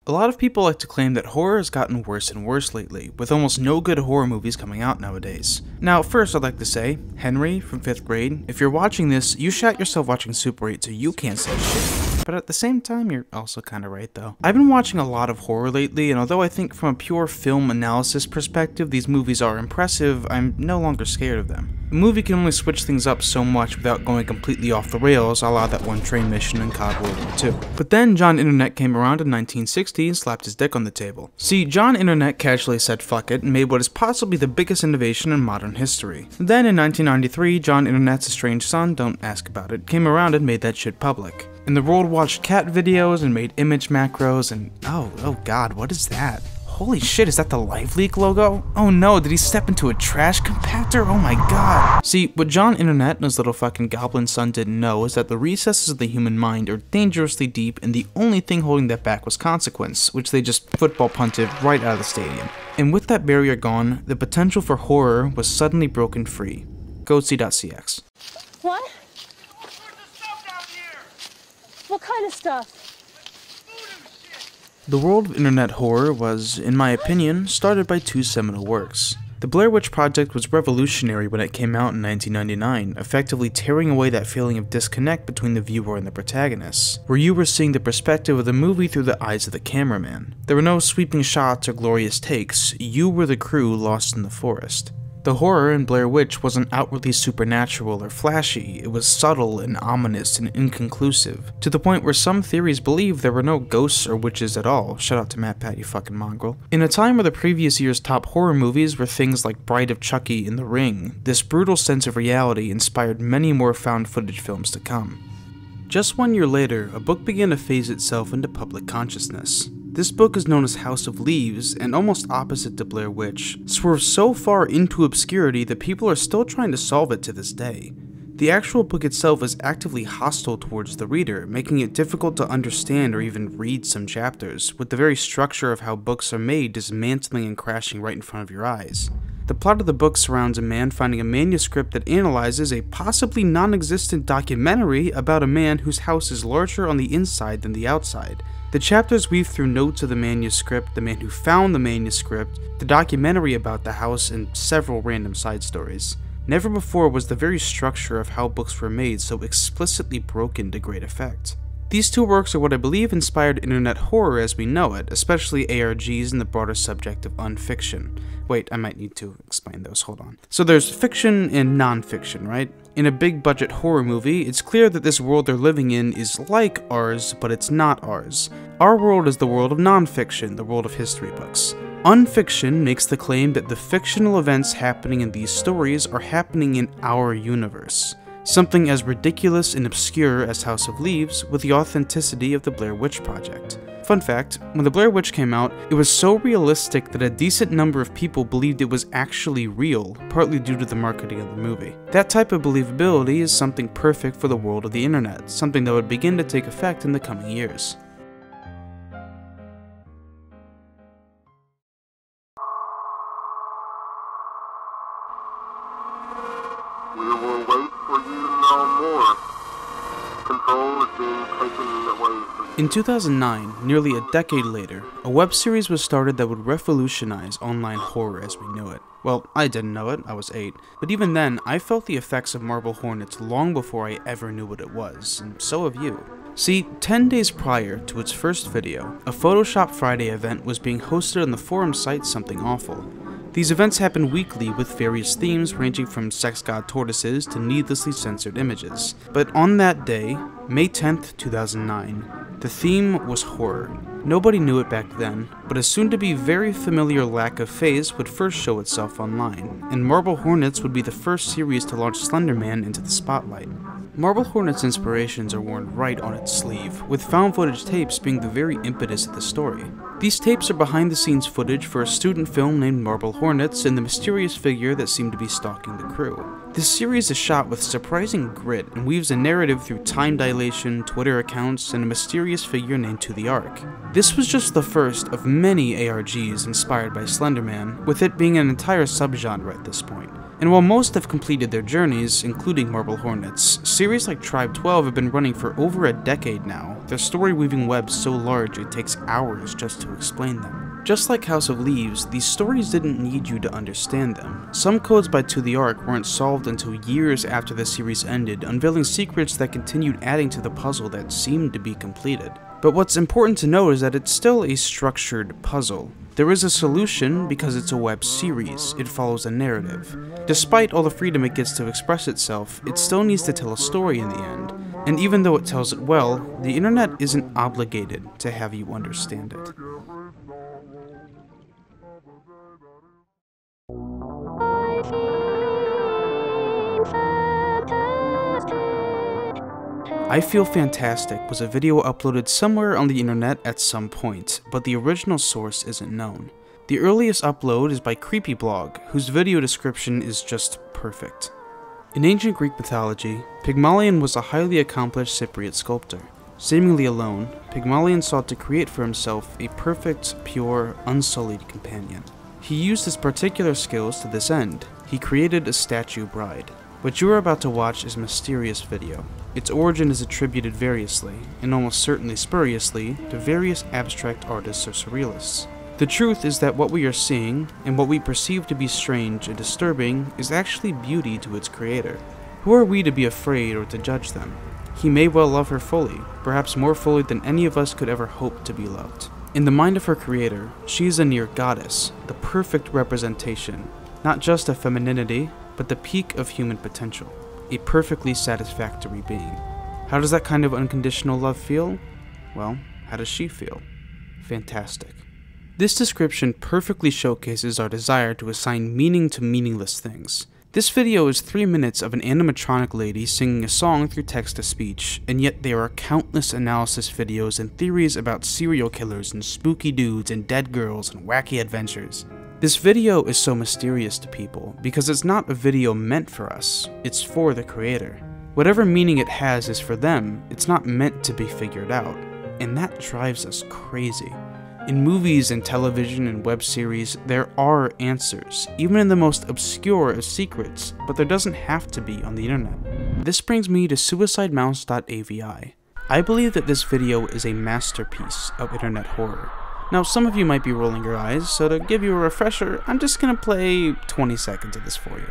A lot of people like to claim that horror has gotten worse and worse lately, with almost no good horror movies coming out nowadays. Now, first I'd like to say, Henry from 5th grade, if you're watching this, you shat yourself watching Super 8, so you can't say shit. But at the same time, you're also kinda right though. I've been watching a lot of horror lately, and although I think from a pure film analysis perspective these movies are impressive, I'm no longer scared of them. A movie can only switch things up so much without going completely off the rails, a la that one train mission in COD World War II. But then John Internet came around in 1960 and slapped his dick on the table. See, John Internet casually said fuck it and made what is possibly the biggest innovation in modern history. Then in 1993, John Internet's estranged son, don't ask about it, came around and made that shit public. And the world watched cat videos and made image macros and oh god, what is that? Holy shit, is that the LiveLeak logo? Oh no, did he step into a trash compactor? Oh my god. See, what John Internet and his little fucking goblin son didn't know is that the recesses of the human mind are dangerously deep, and the only thing holding that back was consequence, which they just football punted right out of the stadium. And with that barrier gone, the potential for horror was suddenly broken free. GoSee.cx. What? What kind of stuff? The world of internet horror was, in my opinion, started by two seminal works. The Blair Witch Project was revolutionary when it came out in 1999, effectively tearing away that feeling of disconnect between the viewer and the protagonist, where you were seeing the perspective of the movie through the eyes of the cameraman. There were no sweeping shots or glorious takes, you were the crew lost in the forest. The horror in Blair Witch wasn't outwardly supernatural or flashy, it was subtle and ominous and inconclusive, to the point where some theories believe there were no ghosts or witches at all. Shout out to Matt Pat, you fucking mongrel. In a time where the previous year's top horror movies were things like Bride of Chucky and The Ring, this brutal sense of reality inspired many more found footage films to come. Just 1 year later, a book began to phase itself into public consciousness. This book is known as House of Leaves, and almost opposite to Blair Witch, swerves so far into obscurity that people are still trying to solve it to this day. The actual book itself is actively hostile towards the reader, making it difficult to understand or even read some chapters, with the very structure of how books are made dismantling and crashing right in front of your eyes. The plot of the book surrounds a man finding a manuscript that analyzes a possibly non-existent documentary about a man whose house is larger on the inside than the outside. The chapters weave through notes of the manuscript, the man who found the manuscript, the documentary about the house, and several random side stories. Never before was the very structure of how books were made so explicitly broken to great effect. These two works are what I believe inspired internet horror as we know it, especially ARGs and the broader subject of unfiction. Wait, I might need to explain those, hold on. So there's fiction and non-fiction, right? In a big budget horror movie, it's clear that this world they're living in is like ours, but it's not ours. Our world is the world of non-fiction, the world of history books. Unfiction makes the claim that the fictional events happening in these stories are happening in our universe. Something as ridiculous and obscure as House of Leaves with the authenticity of the Blair Witch Project. Fun fact, when the Blair Witch came out, it was so realistic that a decent number of people believed it was actually real, partly due to the marketing of the movie. That type of believability is something perfect for the world of the internet, something that would begin to take effect in the coming years. We will wait for you to know more. Control is being taken away from you. In 2009, nearly a decade later, a web series was started that would revolutionize online horror as we knew it. Well, I didn't know it, I was 8, but even then, I felt the effects of Marble Hornets long before I ever knew what it was, and so have you. See, 10 days prior to its first video, a Photoshop Friday event was being hosted on the forum site Something Awful. These events happen weekly with various themes ranging from sex god tortoises to needlessly censored images. But on that day, May 10th, 2009, the theme was horror. Nobody knew it back then, but a soon-to-be very familiar lack of phase would first show itself online, and Marble Hornets would be the first series to launch Slender Man into the spotlight. Marble Hornets' inspirations are worn right on its sleeve, with found footage tapes being the very impetus of the story. These tapes are behind-the-scenes footage for a student film named Marble Hornets and the mysterious figure that seemed to be stalking the crew. This series is shot with surprising grit and weaves a narrative through time dilation, Twitter accounts, and a mysterious figure named To The Ark. This was just the first of many ARGs inspired by Slender Man, with it being an entire subgenre at this point. And while most have completed their journeys, including Marble Hornets, series like Tribe 12 have been running for over a decade now, their story weaving webs so large it takes hours just to explain them. Just like House of Leaves, these stories didn't need you to understand them. Some codes by To the Ark weren't solved until years after the series ended, unveiling secrets that continued adding to the puzzle that seemed to be completed. But what's important to note is that it's still a structured puzzle. There is a solution because it's a web series, it follows a narrative. Despite all the freedom it gets to express itself, it still needs to tell a story in the end. And even though it tells it well, the internet isn't obligated to have you understand it. I Feel Fantastic was a video uploaded somewhere on the internet at some point, but the original source isn't known. The earliest upload is by Creepyblog, whose video description is just perfect. In ancient Greek mythology, Pygmalion was a highly accomplished Cypriot sculptor. Seemingly alone, Pygmalion sought to create for himself a perfect, pure, unsullied companion. He used his particular skills to this end. He created a statue bride. What you are about to watch is a mysterious video. Its origin is attributed variously, and almost certainly spuriously, to various abstract artists or surrealists. The truth is that what we are seeing, and what we perceive to be strange and disturbing, is actually beauty to its creator. Who are we to be afraid or to judge them? He may well love her fully, perhaps more fully than any of us could ever hope to be loved. In the mind of her creator, she is a near goddess, the perfect representation, not just of femininity, but the peak of human potential, a perfectly satisfactory being. How does that kind of unconditional love feel? Well, how does she feel? Fantastic. This description perfectly showcases our desire to assign meaning to meaningless things. This video is 3 minutes of an animatronic lady singing a song through text-to-speech, and yet there are countless analysis videos and theories about serial killers and spooky dudes and dead girls and wacky adventures. This video is so mysterious to people because it's not a video meant for us, it's for the creator. Whatever meaning it has is for them, it's not meant to be figured out, and that drives us crazy. In movies and television and web series, there are answers, even in the most obscure of secrets, but there doesn't have to be on the internet. This brings me to suicidemouse.avi. I believe that this video is a masterpiece of internet horror. Now, some of you might be rolling your eyes, so to give you a refresher, I'm just gonna play 20 seconds of this for you.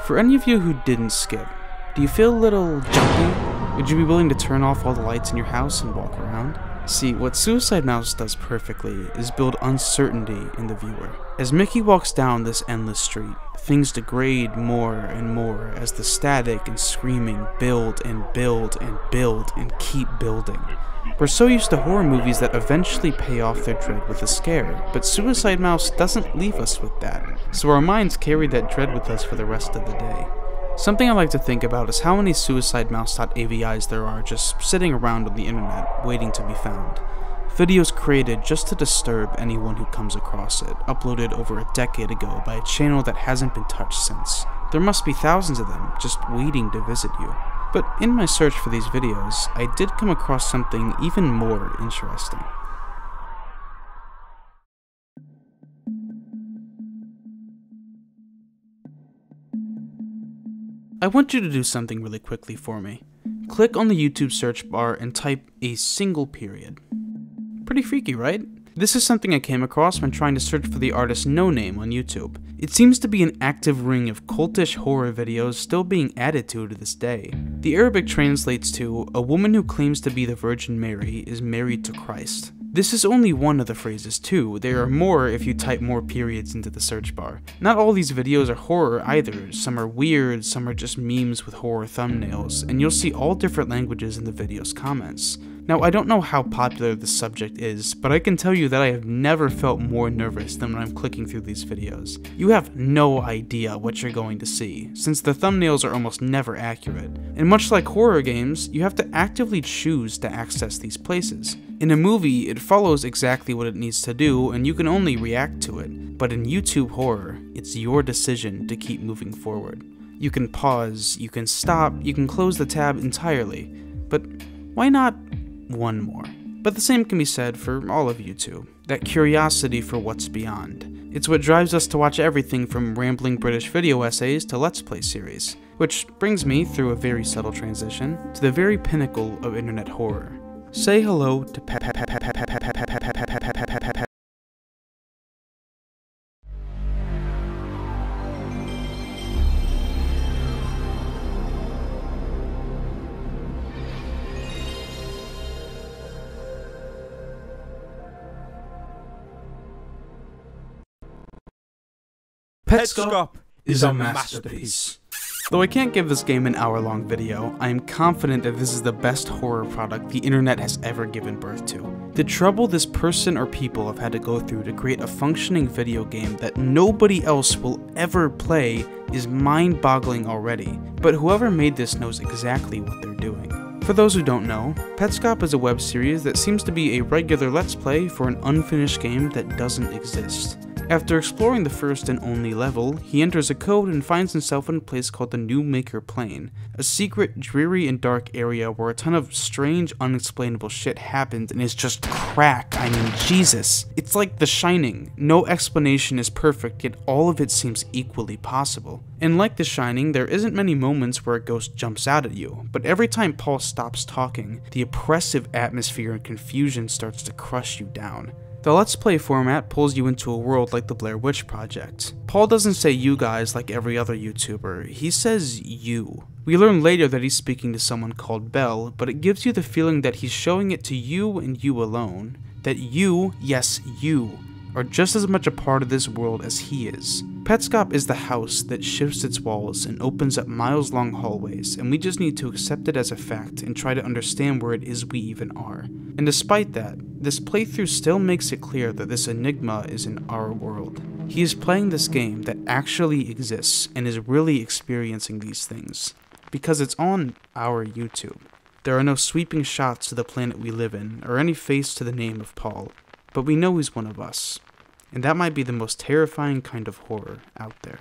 For any of you who didn't skip, do you feel a little jumpy? Would you be willing to turn off all the lights in your house and walk around? See, what Suicide Mouse does perfectly is build uncertainty in the viewer. As Mickey walks down this endless street, things degrade more and more as the static and screaming build and build and build and keep building. We're so used to horror movies that eventually pay off their dread with a scare, but Suicide Mouse doesn't leave us with that, so our minds carry that dread with us for the rest of the day. Something I like to think about is how many suicidemouse.avis there are just sitting around on the internet, waiting to be found. Videos created just to disturb anyone who comes across it, uploaded over a decade ago by a channel that hasn't been touched since. There must be thousands of them just waiting to visit you. But in my search for these videos, I did come across something even more interesting. I want you to do something really quickly for me. Click on the YouTube search bar and type a single period. Pretty freaky, right? This is something I came across when trying to search for the artist No Name on YouTube. It seems to be an active ring of cultish horror videos still being added to this day. The Arabic translates to, "A woman who claims to be the Virgin Mary is married to Christ." This is only one of the phrases too, there are more if you type more periods into the search bar. Not all these videos are horror either, some are weird, some are just memes with horror thumbnails, and you'll see all different languages in the video's comments. Now, I don't know how popular this subject is, but I can tell you that I have never felt more nervous than when I'm clicking through these videos. You have no idea what you're going to see, since the thumbnails are almost never accurate. And much like horror games, you have to actively choose to access these places. In a movie, it follows exactly what it needs to do and you can only react to it. But in YouTube horror, it's your decision to keep moving forward. You can pause, you can stop, you can close the tab entirely. But why not one more? But the same can be said for all of YouTube. That curiosity for what's beyond. It's what drives us to watch everything from rambling British video essays to Let's Play series. Which brings me, through a very subtle transition, to the very pinnacle of internet horror. Say hello to Petscop is a masterpiece. Though I can't give this game an hour-long video, I am confident that this is the best horror product the internet has ever given birth to. The trouble this person or people have had to go through to create a functioning video game that nobody else will ever play is mind-boggling already, but whoever made this knows exactly what they're doing. For those who don't know, Petscop is a web series that seems to be a regular Let's Play for an unfinished game that doesn't exist. After exploring the first and only level, he enters a code and finds himself in a place called the New Maker Plane, a secret, dreary, and dark area where a ton of strange, unexplainable shit happens and is just crack. I mean, Jesus. It's like The Shining. No explanation is perfect, yet all of it seems equally possible. And like The Shining, there isn't many moments where a ghost jumps out at you, but every time Paul stops talking, the oppressive atmosphere and confusion starts to crush you down. The Let's Play format pulls you into a world like the Blair Witch Project. Paul doesn't say you guys like every other YouTuber, he says you. We learn later that he's speaking to someone called Belle, but it gives you the feeling that he's showing it to you and you alone. That you, yes you, are just as much a part of this world as he is. Petscop is the house that shifts its walls and opens up miles-long hallways, and we just need to accept it as a fact and try to understand where it is we even are. And despite that, this playthrough still makes it clear that this enigma is in our world. He is playing this game that actually exists and is really experiencing these things, because it's on our YouTube. There are no sweeping shots to the planet we live in, or any face to the name of Paul, but we know he's one of us. And that might be the most terrifying kind of horror out there.